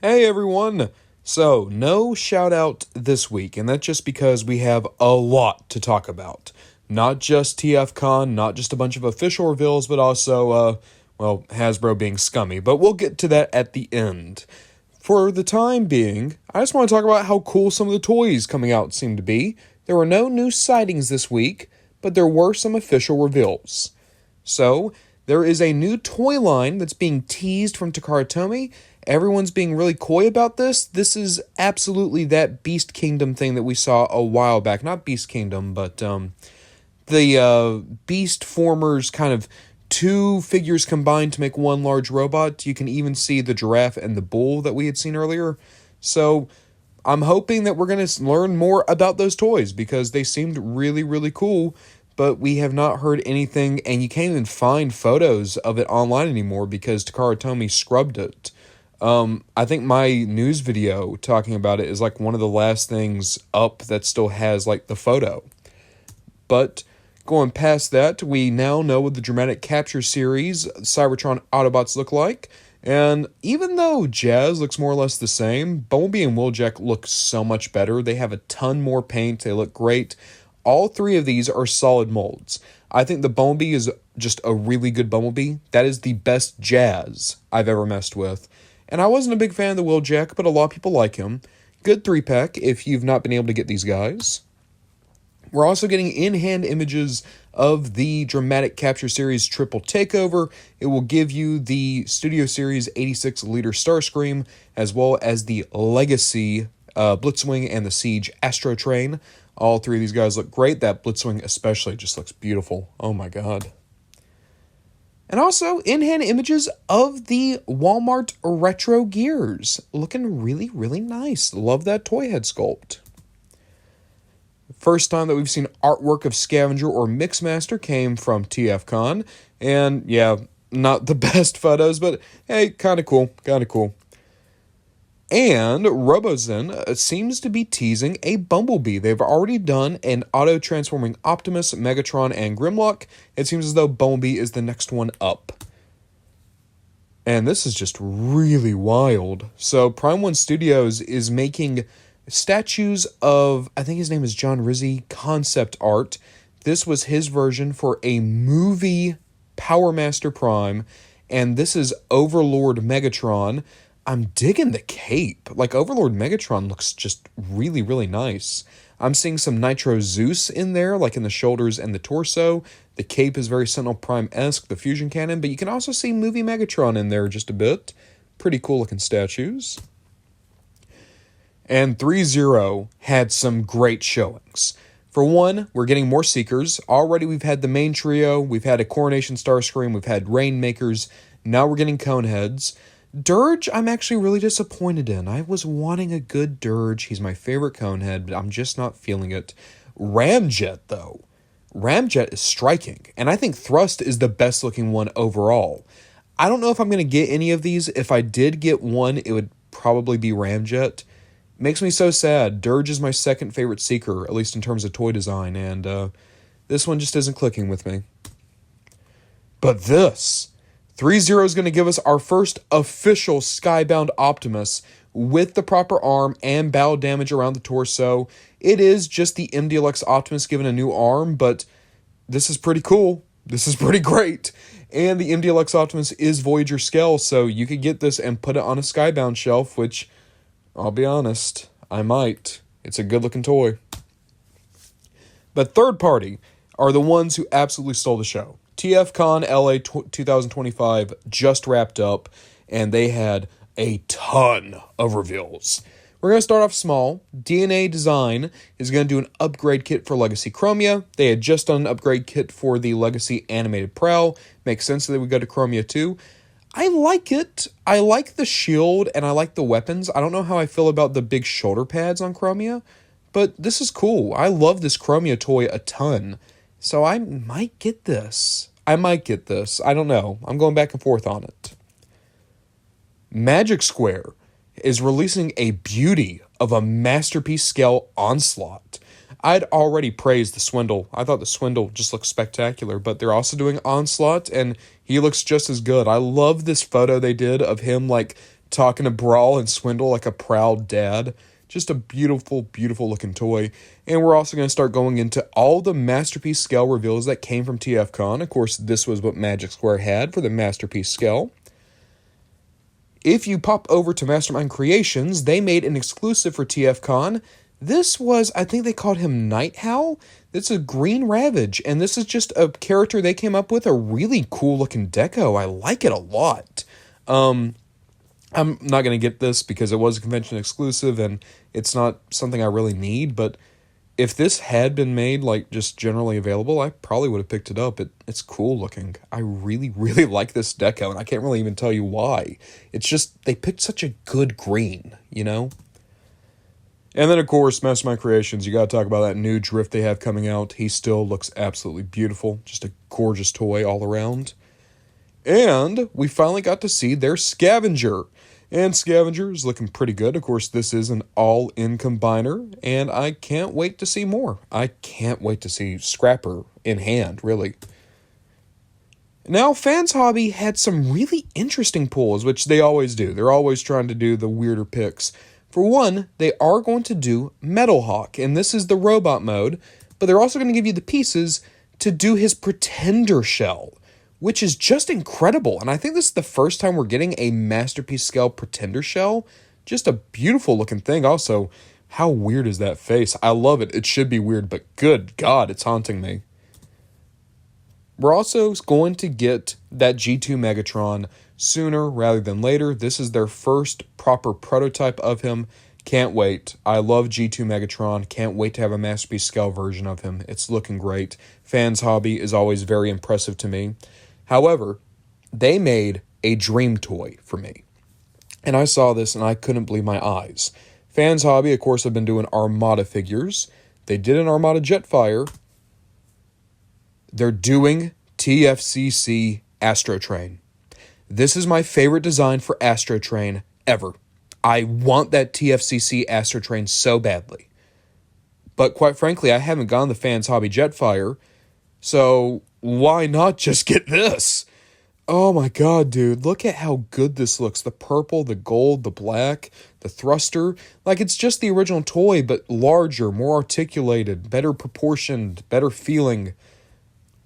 Hey everyone! So, no shout out this week, and that's just because we have a lot to talk about. Not just TFcon, not just a bunch of official reveals, but also, Hasbro being scummy. But we'll get to that at the end. For the time being, I just want to talk about how cool some of the toys coming out seem to be. There were no new sightings this week, but there were some official reveals. So, there is a new toy line that's being teased from Takara Tomy. Everyone's being really coy about this. This is absolutely that Beast Kingdom thing that we saw a while back. Not Beast Kingdom, but the Beast Formers kind of two figures combined to make one large robot. You can even see the giraffe and the bull that we had seen earlier. So I'm hoping that we're going to learn more about those toys because they seemed really, really cool. But we have not heard anything, and you can't even find photos of it online anymore because Takara Tomy scrubbed it. I think my news video talking about it is like one of the last things up that still has like the photo. But going past that, we now know what the Dramatic Capture series Cybertron Autobots look like. And even though Jazz looks more or less the same, Bumblebee and Wheeljack look so much better. They have a ton more paint. They look great. All three of these are solid molds. I think the Bumblebee is just a really good Bumblebee. That is the best Jazz I've ever messed with. And I wasn't a big fan of the Wheeljack, but a lot of people like him. Good 3-pack if you've not been able to get these guys. We're also getting in-hand images of the Dramatic Capture Series Triple Takeover. It will give you the Studio Series 86-liter Starscream, as well as the Legacy Blitzwing and the Siege Astro Train. All three of these guys look great. That Blitzwing especially just looks beautiful. Oh my god. And also, in-hand images of the Walmart Retro Gears. Looking really, really nice. Love that toy head sculpt. First time that we've seen artwork of Scavenger or Mixmaster came from TFcon. And yeah, not the best photos, but hey, kind of cool. Kind of cool. And Robozen seems to be teasing a Bumblebee. They've already done an auto-transforming Optimus, Megatron, and Grimlock. It seems as though Bumblebee is the next one up. And this is just really wild. So Prime 1 Studios is making statues of, I think his name is John Rizzi, concept art. This was his version for a movie Power Master Prime. And this is Overlord Megatron. I'm digging the cape. Like, Overlord Megatron looks just really, really nice. I'm seeing some Nitro Zeus in there, like in the shoulders and the torso. The cape is very Sentinel Prime-esque, the fusion cannon, but you can also see movie Megatron in there just a bit. Pretty cool looking statues. And 3-0 had some great showings. For one, we're getting more Seekers. Already we've had the main trio, we've had a Coronation Starscream, we've had Rainmakers, now we're getting Coneheads. Dirge, I'm actually really disappointed in. I was wanting a good Dirge. He's my favorite Conehead, but I'm just not feeling it. Ramjet, though. Ramjet is striking, and I think Thrust is the best looking one overall. I don't know if I'm going to get any of these. If I did get one, it would probably be Ramjet. Makes me so sad. Dirge is my second favorite Seeker, at least in terms of toy design, and this one just isn't clicking with me. But this... 3-0 is going to give us our first official Skybound Optimus with the proper arm and battle damage around the torso. It is just the MDLX Optimus given a new arm, but this is pretty cool. This is pretty great. And the MDLX Optimus is Voyager scale, so you could get this and put it on a Skybound shelf, which, I'll be honest, I might. It's a good-looking toy. But third party are the ones who absolutely stole the show. TFcon LA 2025 just wrapped up, and they had a ton of reveals. We're going to start off small. DNA Design is going to do an upgrade kit for Legacy Chromia. They had just done an upgrade kit for the Legacy Animated Prowl. Makes sense that we go to Chromia 2. I like it. I like the shield, and I like the weapons. I don't know how I feel about the big shoulder pads on Chromia, but this is cool. I love this Chromia toy a ton. So I might get this. I don't know. I'm going back and forth on it. Magic Square is releasing a beauty of a masterpiece scale Onslaught. I'd already praised the Swindle. I thought the Swindle just looked spectacular, but they're also doing Onslaught, and he looks just as good. I love this photo they did of him, like, talking to Brawl and Swindle like a proud dad. Just a beautiful, beautiful looking toy. And we're also going to start going into all the Masterpiece scale reveals that came from TFcon. Of course, this was what Magic Square had for the Masterpiece scale. If you pop over to Mastermind Creations, they made an exclusive for TFcon. This was, I think they called him Night Howl. It's a green Ravage, and this is just a character they came up with, a really cool looking deco. I like it a lot. I'm not going to get this because it was a convention exclusive and it's not something I really need, but if this had been made like just generally available, I probably would have picked it up. It's cool looking. I really, really like this deco, and I can't really even tell you why. It's just, they picked such a good green, you know? And then, of course, Mastermind Creations, you got to talk about that new Drift they have coming out. He still looks absolutely beautiful. Just a gorgeous toy all around. And we finally got to see their Scavenger. And Scavenger is looking pretty good. Of course, this is an all-in combiner, and I can't wait to see more. I can't wait to see Scrapper in hand, really. Now, Fans Hobby had some really interesting pulls, which they always do. They're always trying to do the weirder picks. For one, they are going to do Metal Hawk, and this is the robot mode, but they're also going to give you the pieces to do his Pretender shell, which is just incredible. And I think this is the first time we're getting a Masterpiece scale Pretender shell. Just a beautiful looking thing. Also, how weird is that face? I love it. It should be weird, but good God, it's haunting me. We're also going to get that G2 Megatron sooner rather than later. This is their first proper prototype of him. Can't wait. I love G2 Megatron. Can't wait to have a Masterpiece scale version of him. It's looking great. Fans Hobby is always very impressive to me. However, they made a dream toy for me. And I saw this and I couldn't believe my eyes. Fans Hobby, of course, have been doing Armada figures. They did an Armada Jetfire. They're doing TFCC Astro Train. This is my favorite design for Astro Train ever. I want that TFCC Astro Train so badly. But quite frankly, I haven't gotten the Fans Hobby Jetfire, so why not just get this? Oh my god, dude, look at how good this looks. The purple, the gold, the black, the thruster. Like, it's just the original toy, but larger, more articulated, better proportioned, better feeling.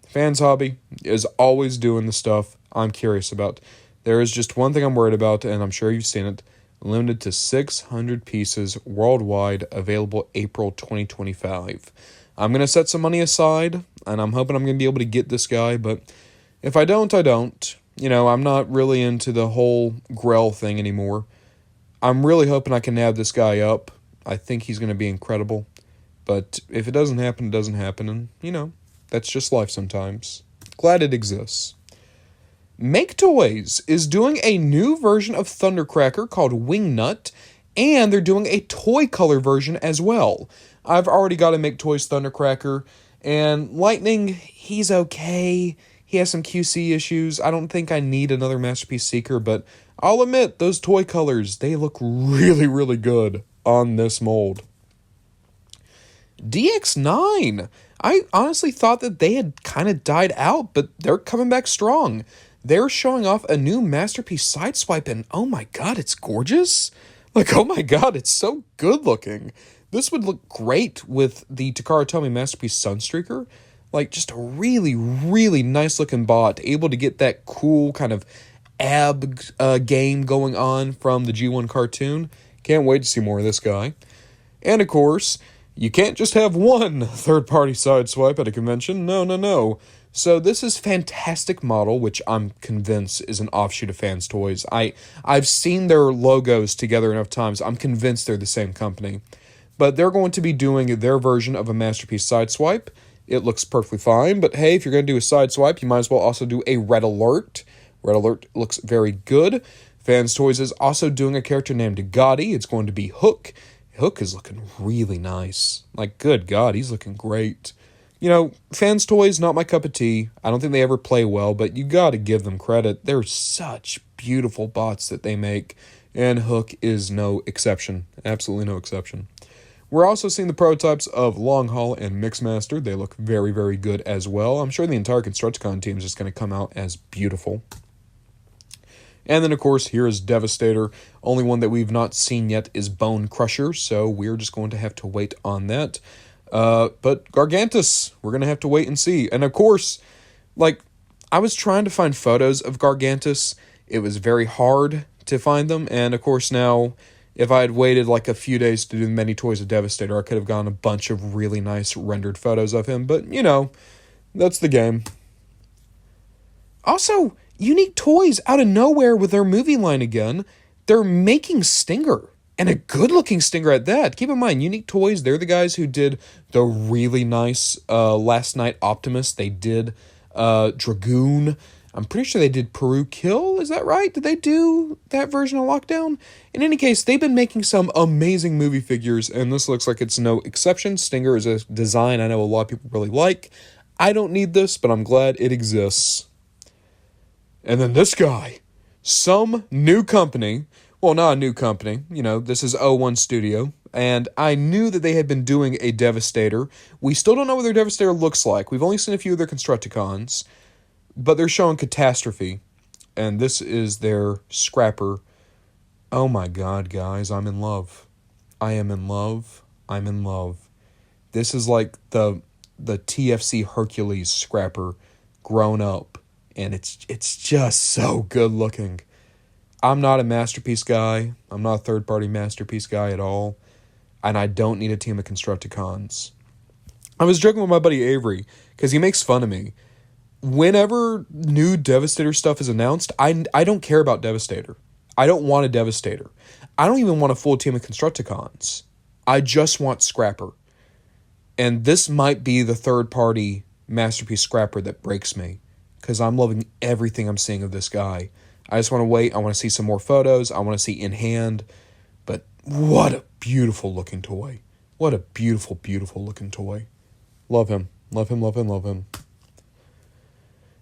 Fans Hobby is always doing the stuff I'm curious about. There is just one thing I'm worried about, and I'm sure you've seen it. Limited to 600 pieces worldwide, available April 2025. I'm going to set some money aside, and I'm hoping I'm going to be able to get this guy, but if I don't, I don't. You know, I'm not really into the whole Grell thing anymore. I'm really hoping I can nab this guy up. I think he's going to be incredible, but if it doesn't happen, it doesn't happen, and, you know, that's just life sometimes. Glad it exists. Make Toys is doing a new version of Thundercracker called Wingnut, and they're doing a toy color version as well. I've already got a Make Toys Thundercracker, and Lightning, he's okay. He has some QC issues. I don't think I need another Masterpiece Seeker, but I'll admit, those toy colors, they look really, really good on this mold. DX9. I honestly thought that they had kind of died out, but they're coming back strong. They're showing off a new Masterpiece Sideswipe, and oh my god, it's gorgeous. Like, oh my god, it's so good looking. This would look great with the Takara Tomy Masterpiece Sunstreaker. Like, just a really, really nice looking bot, able to get that cool kind of ab game going on from the G1 cartoon. Can't wait to see more of this guy. And of course, you can't just have one third-party Sideswipe at a convention. No, no, no. So this is Fantastic Model, which I'm convinced is an offshoot of Fans Toys. I've seen their logos together enough times. I'm convinced they're the same company. But they're going to be doing their version of a Masterpiece Sideswipe. It looks perfectly fine, but hey, if you're going to do a Sideswipe, you might as well also do a Red Alert. Red Alert looks very good. Fans Toys is also doing a character named Gotti. It's going to be Hook. Hook is looking really nice. Like, good God, he's looking great. You know, Fans Toys, not my cup of tea. I don't think they ever play well, but you gotta give them credit. They're such beautiful bots that they make, and Hook is no exception. Absolutely no exception. We're also seeing the prototypes of Long Haul and Mixmaster. They look very, very good as well. I'm sure the entire Constructicon team is just going to come out as beautiful. And then, of course, here is Devastator. Only one that we've not seen yet is Bone Crusher, so we're just going to have to wait on that. But Gargantus, we're going to have to wait and see. And, of course, like, I was trying to find photos of Gargantus. It was very hard to find them. And, of course, now, if I had waited, like, a few days to do the many toys of Devastator, I could have gotten a bunch of really nice rendered photos of him. But, you know, that's the game. Also, Unique Toys out of nowhere with their movie line again. They're making Stinger, and a good-looking Stinger at that. Keep in mind, Unique Toys, they're the guys who did the really nice Last Night Optimus. They did Dragoon. I'm pretty sure they did Peru Kill. Is that right? Did they do that version of Lockdown? In any case, they've been making some amazing movie figures, and this looks like it's no exception. Stinger is a design I know a lot of people really like. I don't need this, but I'm glad it exists. And then this guy, some new company, well, not a new company, you know, this is O1 Studio, and I knew that they had been doing a Devastator. We still don't know what their Devastator looks like. We've only seen a few of their Constructicons, but they're showing Catastrophe, and this is their Scrapper. Oh my god, guys, I'm in love. I am in love. I'm in love. This is like the TFC Hercules Scrapper grown up. And it's just so good looking. I'm not a Masterpiece guy. I'm not a third-party Masterpiece guy at all. And I don't need a team of Constructicons. I was joking with my buddy Avery, because he makes fun of me. Whenever new Devastator stuff is announced, I don't care about Devastator. I don't want a Devastator. I don't even want a full team of Constructicons. I just want Scrapper. And this might be the third-party Masterpiece Scrapper that breaks me. Because I'm loving everything I'm seeing of this guy. I just want to wait. I want to see some more photos. I want to see in hand. But what a beautiful looking toy. What a beautiful, beautiful looking toy. Love him. Love him, love him, love him.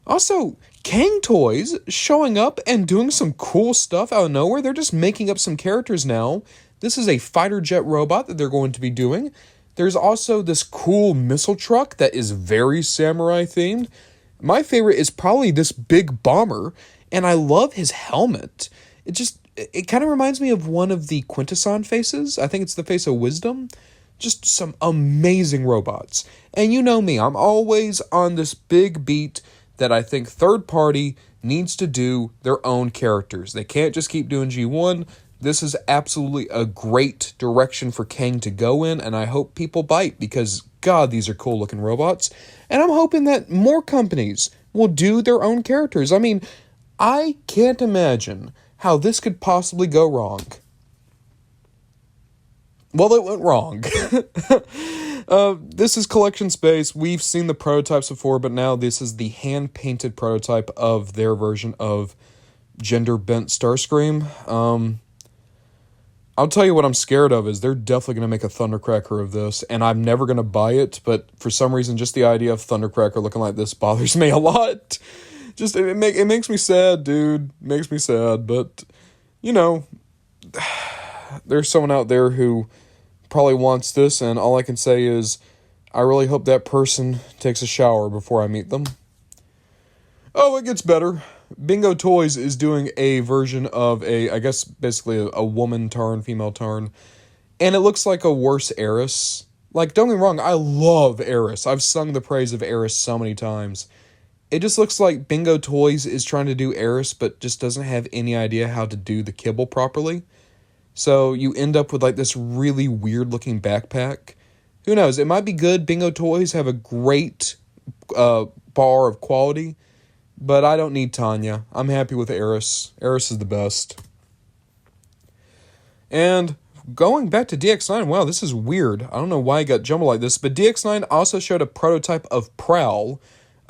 Also, Kang Toys showing up and doing some cool stuff out of nowhere. They're just making up some characters now. This is a fighter jet robot that they're going to be doing. There's also this cool missile truck that is very samurai themed. My favorite is probably this big bomber, and I love his helmet. It kind of reminds me of one of the Quintesson faces. I think it's the face of Wisdom. Just some amazing robots. And you know me, I'm always on this big beat that I think third party needs to do their own characters. They can't just keep doing G1. This is absolutely a great direction for Kang to go in, and I hope people bite because, God, these are cool looking robots. And I'm hoping that more companies will do their own characters. I mean, I can't imagine how this could possibly go wrong. Well, it went wrong. This is Collection Space. We've seen the prototypes before, but now this is the hand-painted prototype of their version of Gender-Bent Starscream. I'll tell you what I'm scared of is they're definitely going to make a Thundercracker of this, and I'm never going to buy it, but for some reason, just the idea of Thundercracker looking like this bothers me a lot. Just, it makes me sad, dude. It makes me sad, but, you know, there's someone out there who probably wants this, and all I can say is, I really hope that person takes a shower before I meet them. Oh, it gets better. Bingo Toys is doing a version of I guess, basically a woman turn, female turn. And it looks like a worse Eris. Like, don't get me wrong, I love Eris. I've sung the praise of Eris so many times. It just looks like Bingo Toys is trying to do Eris, but just doesn't have any idea how to do the kibble properly. So you end up with, like, this really weird-looking backpack. Who knows? It might be good. Bingo Toys have a great bar of quality. But I don't need Tanya. I'm happy with Eris. Eris is the best. And going back to DX9, wow, this is weird. I don't know why I got jumbled like this, but DX9 also showed a prototype of Prowl.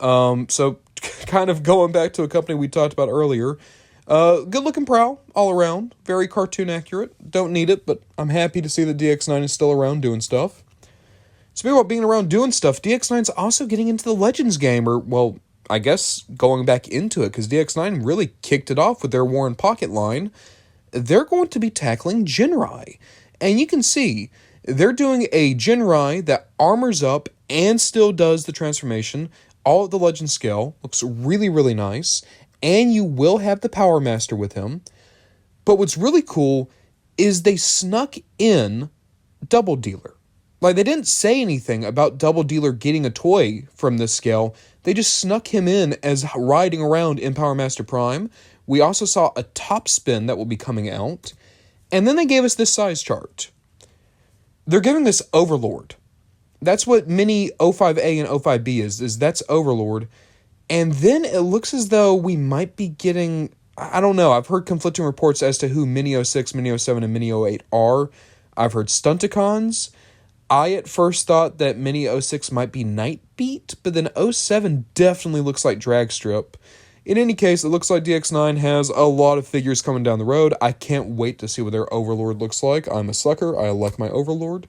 So kind of going back to a company we talked about earlier. Good-looking Prowl all around. Very cartoon accurate. Don't need it, but I'm happy to see that DX9 is still around doing stuff. Speaking about being around doing stuff, DX9's also getting into the Legends game, or, well, I guess going back into it, because DX9 really kicked it off with their Warren Pocket line. They're going to be tackling Jinrai. And you can see, they're doing a Jinrai that armors up and still does the transformation, all at the Legend scale. Looks really, really nice. and you will have the Power Master with him. But what's really cool is they snuck in Double Dealer. Like, they didn't say anything about Double Dealer getting a toy from this scale. They just snuck him in as riding around in Power Master Prime. We also saw a top spin that will be coming out. And then they gave us this size chart. They're giving this Overlord. That's what Mini 05A and 05B is that's Overlord. And then it looks as though we might be getting, I don't know, I've heard conflicting reports as to who Mini 06, Mini 07, and Mini 08 are. I've heard Stunticons. I at first thought that Mini 06 might be Nightbeat, but then 07 definitely looks like Dragstrip. In any case, it looks like DX9 has a lot of figures coming down the road. I can't wait to see what their Overlord looks like. I'm a sucker. I like my Overlord.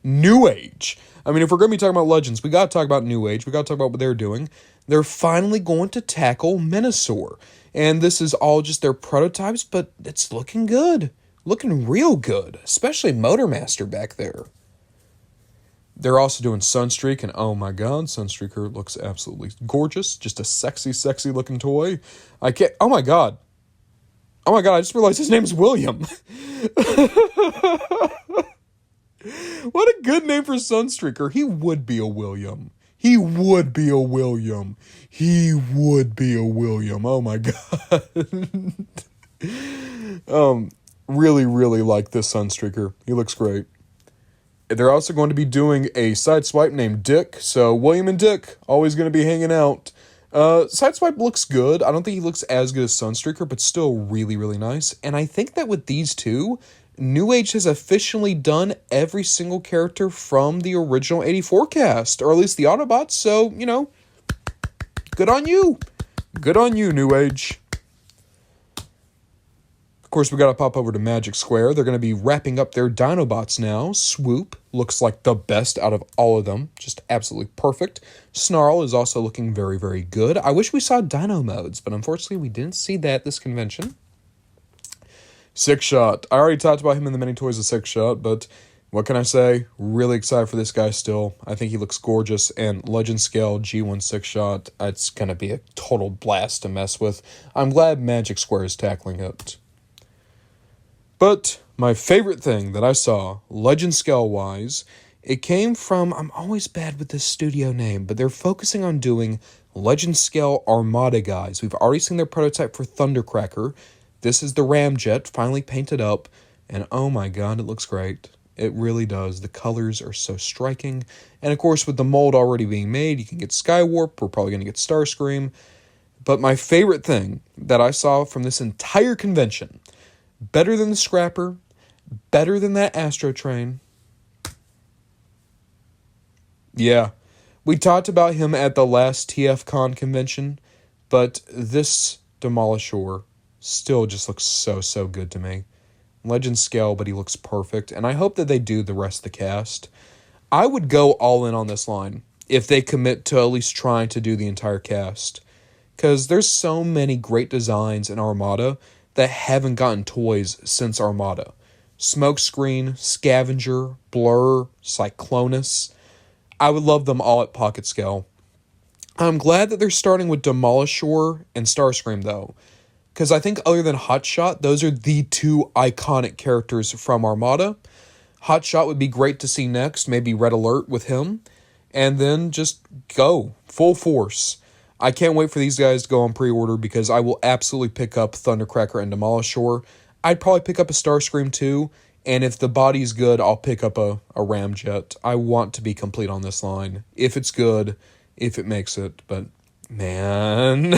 New Age. I mean, if we're going to be talking about Legends, we got to talk about New Age. We got to talk about what they're doing. They're finally going to tackle Menasor. And this is all just their prototypes, but it's looking good. Looking real good. Especially Motormaster back there. They're also doing Sunstreak, and oh my god, Sunstreaker looks absolutely gorgeous. Just a sexy, sexy looking toy. I can't, oh my god, I just realized his name's William. What a good name for Sunstreaker. He would be a William. He would be a William. Oh my god. Really, really like this Sunstreaker. He looks great. They're also going to be doing a Sideswipe named Dick, so William and Dick, always going to be hanging out. Sideswipe looks good. I don't think he looks as good as Sunstreaker, but still really, really nice. And I think that with these two, New Age has officially done every single character from the original 84 cast, or at least the Autobots, so, you know, good on you. Good on you, New Age. Of course, we got to pop over to Magic Square. They're going to be wrapping up their Dinobots now. Swoop looks like the best out of all of them. Just absolutely perfect. Snarl is also looking very, very good. I wish we saw Dino modes, but unfortunately we didn't see that at this convention. Six Shot. I already talked about him in the mini toys of Six Shot, but what can I say? Really excited for this guy still. I think he looks gorgeous, and Legend Scale G1 Six Shot, it's going to be a total blast to mess with. I'm glad Magic Square is tackling it. But my favorite thing that I saw, Legend Scale-wise, it came from, I'm always bad with this studio name, but they're focusing on doing Legend Scale Armada guys. We've already seen their prototype for Thundercracker. This is the Ramjet, finally painted up, and oh my god, it looks great. It really does. The colors are so striking. And of course, with the mold already being made, you can get Skywarp, we're probably going to get Starscream. But my favorite thing that I saw from this entire convention, better than the Scrapper, better than that Astro Train. Yeah, we talked about him at the last TFcon convention, but this Demolishor still just looks so, so good to me. Legend scale, but he looks perfect, and I hope that they do the rest of the cast. I would go all in on this line if they commit to at least trying to do the entire cast, because there's so many great designs in Armada that haven't gotten toys since Armada. Smokescreen, Scavenger, Blur, Cyclonus. I would love them all at pocket scale. I'm glad that they're starting with Demolishor and Starscream, though, because I think other than Hotshot, those are the two iconic characters from Armada. Hotshot would be great to see next, maybe Red Alert with him, and then just go, full force. I can't wait for these guys to go on pre-order because I will absolutely pick up Thundercracker and Demolishor. I'd probably pick up a Starscream too, and if the body's good, I'll pick up a Ramjet. I want to be complete on this line. If it's good, if it makes it, but man,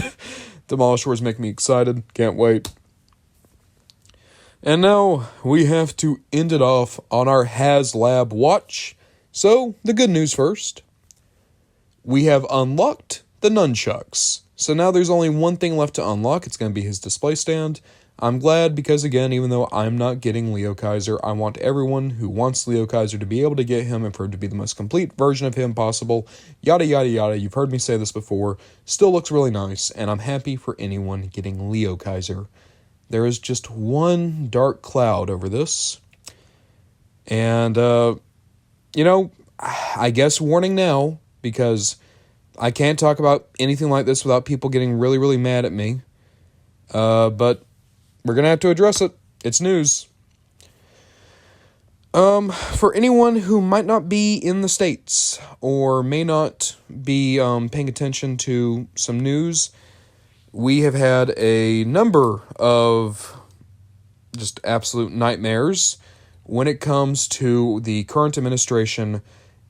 Demolishors make me excited. Can't wait. And now we have to end it off on our Haslab watch. So, the good news first. We have unlocked the nunchucks. So now there's only one thing left to unlock. It's going to be his display stand. I'm glad because, again, even though I'm not getting Leo Kaiser, I want everyone who wants Leo Kaiser to be able to get him and for him to be the most complete version of him possible. Yada, yada, yada. You've heard me say this before. Still looks really nice, and I'm happy for anyone getting Leo Kaiser. There is just one dark cloud over this. And, I guess warning now, because I can't talk about anything like this without people getting really, really mad at me. But we're going to have to address it. It's news. For anyone who might not be in the States or may not be paying attention to some news, we have had a number of just absolute nightmares when it comes to the current administration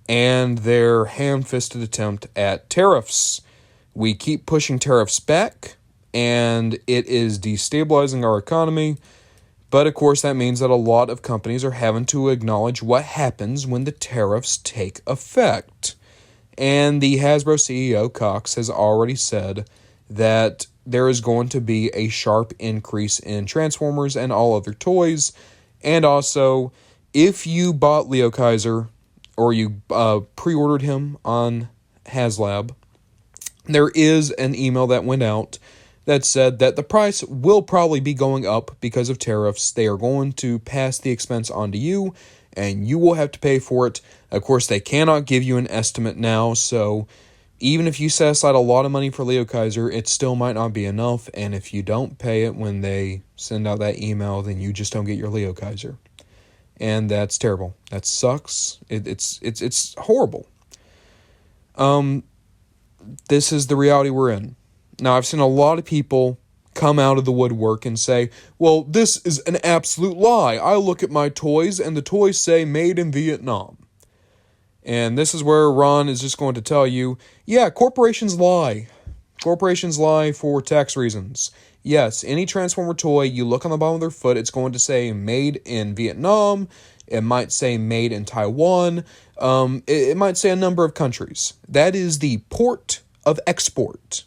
and their ham-fisted attempt at tariffs. We keep pushing tariffs back, and it is destabilizing our economy. But, of course, that means that a lot of companies are having to acknowledge what happens when the tariffs take effect. And the Hasbro CEO, Cox, has already said that there is going to be a sharp increase in Transformers and all other toys. And also, if you bought Leo Kaiser or you pre-ordered him on Haslab, there is an email that went out that said that the price will probably be going up because of tariffs. They are going to pass the expense on to you, and you will have to pay for it. Of course, they cannot give you an estimate now, so even if you set aside a lot of money for Leo Kaiser, it still might not be enough, and if you don't pay it when they send out that email, then you just don't get your Leo Kaiser. And that's terrible. That sucks. It's horrible. This is the reality we're in. Now, I've seen a lot of people come out of the woodwork and say, well, this is an absolute lie. I look at my toys, and the toys say made in Vietnam. And this is where Ron is just going to tell you, yeah, corporations lie. Corporations lie for tax reasons. Yes, any Transformer toy, you look on the bottom of their foot, it's going to say made in Vietnam. It might say made in Taiwan. It might say a number of countries. That is the port of export.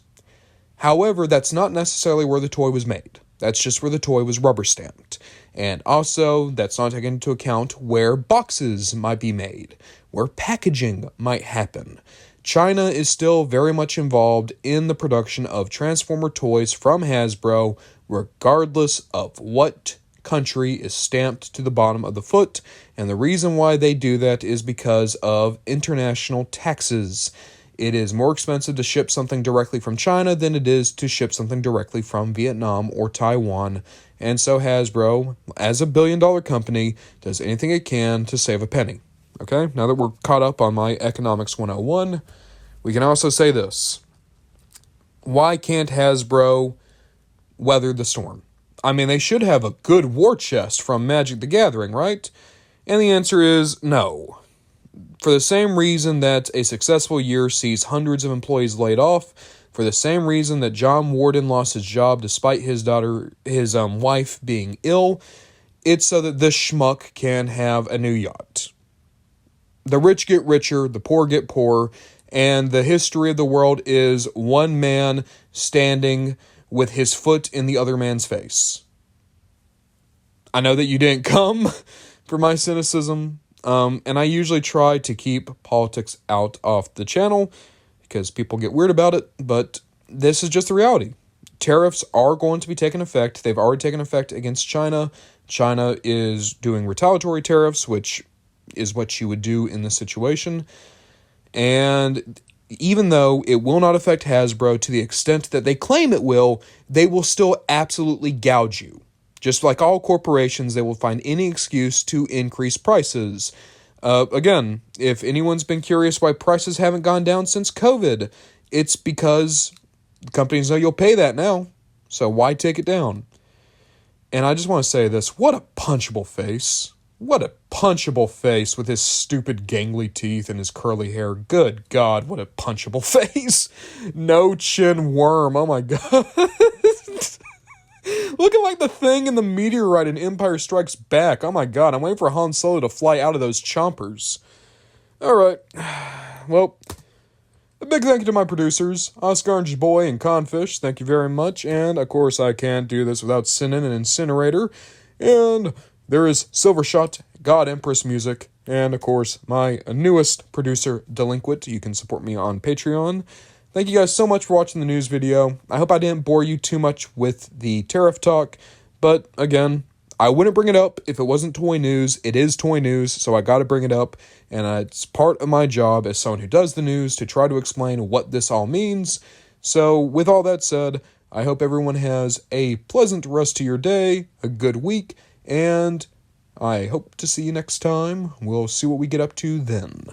However, that's not necessarily where the toy was made. That's just where the toy was rubber stamped. And also, that's not taken into account where boxes might be made, where packaging might happen. China is still very much involved in the production of Transformer toys from Hasbro, regardless of what country is stamped to the bottom of the foot. And the reason why they do that is because of international taxes. It is more expensive to ship something directly from China than it is to ship something directly from Vietnam or Taiwan. And so Hasbro, as a billion-dollar company, does anything it can to save a penny. Okay, now that we're caught up on my Economics 101, we can also say this. Why can't Hasbro weather the storm? I mean, they should have a good war chest from Magic the Gathering, right? And the answer is no. For the same reason that a successful year sees hundreds of employees laid off, for the same reason that John Warden lost his job despite his wife being ill, it's so that this schmuck can have a new yacht. The rich get richer, the poor get poorer, and the history of the world is one man standing with his foot in the other man's face. I know that you didn't come for my cynicism, and I usually try to keep politics out of the channel because people get weird about it, but this is just the reality. Tariffs are going to be taking effect. They've already taken effect against China. China is doing retaliatory tariffs, which is what you would do in this situation. And even though it will not affect Hasbro to the extent that they claim it will, they will still absolutely gouge you. Just like all corporations, they will find any excuse to increase prices. Again, if anyone's been curious why prices haven't gone down since COVID, it's because companies know you'll pay that now. So why take it down? And I just want to say this. What a punchable face. What a punchable face with his stupid gangly teeth and his curly hair. Good God, what a punchable face. No chin worm. Oh my God. Looking like the thing in the meteorite in Empire Strikes Back. Oh my God, I'm waiting for Han Solo to fly out of those chompers. Alright. Well, a big thank you to my producers, Oscar Orange Boy and Confish. Thank you very much. And, of course, I can't do this without sending an incinerator. And there is Silvershot, God Empress Music, and, of course, my newest producer, Delinquent. You can support me on Patreon. Thank you guys so much for watching the news video. I hope I didn't bore you too much with the tariff talk, but, again, I wouldn't bring it up if it wasn't toy news. It is toy news, so I got to bring it up, and it's part of my job as someone who does the news to try to explain what this all means. So, with all that said, I hope everyone has a pleasant rest of your day, a good week, and I hope to see you next time. We'll see what we get up to then.